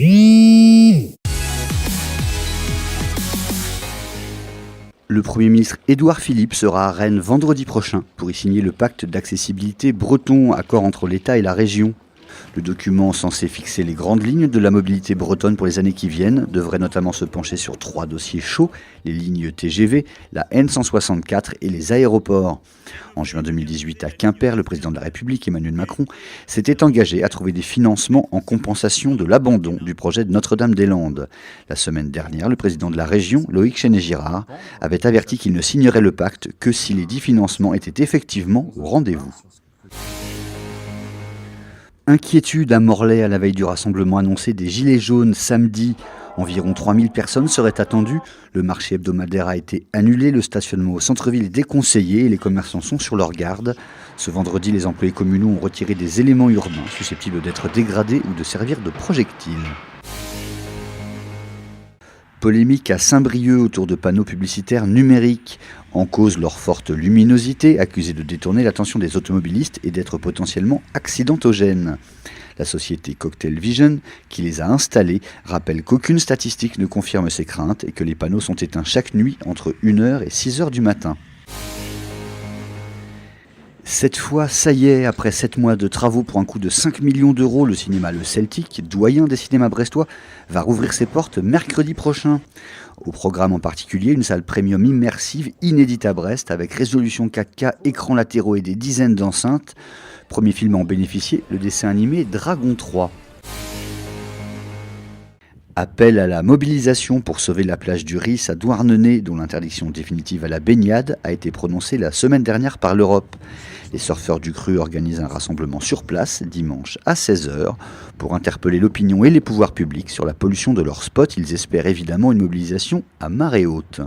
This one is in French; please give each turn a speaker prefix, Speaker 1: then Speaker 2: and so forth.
Speaker 1: Le Premier ministre Édouard Philippe sera à Rennes vendredi prochain pour y signer le pacte d'accessibilité breton, accord entre l'État et la région. Le document censé fixer les grandes lignes de la mobilité bretonne pour les années qui viennent devrait notamment se pencher sur 3 dossiers chauds, les lignes TGV, la N164 et les aéroports. En juin 2018 à Quimper, le président de la République, Emmanuel Macron, s'était engagé à trouver des financements en compensation de l'abandon du projet de Notre-Dame-des-Landes. La semaine dernière, le président de la région, Loïc Chenet-Girard, avait averti qu'il ne signerait le pacte que si les 10 financements étaient effectivement au rendez-vous. Inquiétude à Morlaix à la veille du rassemblement annoncé des Gilets jaunes samedi. Environ 3000 personnes seraient attendues. Le marché hebdomadaire a été annulé, le stationnement au centre-ville est déconseillé et les commerçants sont sur leur garde. Ce vendredi, les employés communaux ont retiré des éléments urbains susceptibles d'être dégradés ou de servir de projectiles. Polémique à Saint-Brieuc autour de panneaux publicitaires numériques. En cause leur forte luminosité, accusée de détourner l'attention des automobilistes et d'être potentiellement accidentogène. La société Cocktail Vision, qui les a installés, rappelle qu'aucune statistique ne confirme ces craintes et que les panneaux sont éteints chaque nuit entre 1h et 6h du matin. Cette fois, ça y est, après 7 mois de travaux pour un coût de 5 millions d'euros, le cinéma Le Celtic, doyen des cinémas brestois, va rouvrir ses portes mercredi prochain. Au programme en particulier, une salle premium immersive inédite à Brest avec résolution 4K, écrans latéraux et des dizaines d'enceintes. Premier film à en bénéficier, le dessin animé Dragon 3. Appel à la mobilisation pour sauver la plage du Ris à Douarnenez, dont l'interdiction définitive à la baignade a été prononcée la semaine dernière par l'Europe. Les surfeurs du Cru organisent un rassemblement sur place dimanche à 16h pour interpeller l'opinion et les pouvoirs publics sur la pollution de leur spot. Ils espèrent évidemment une mobilisation à marée haute.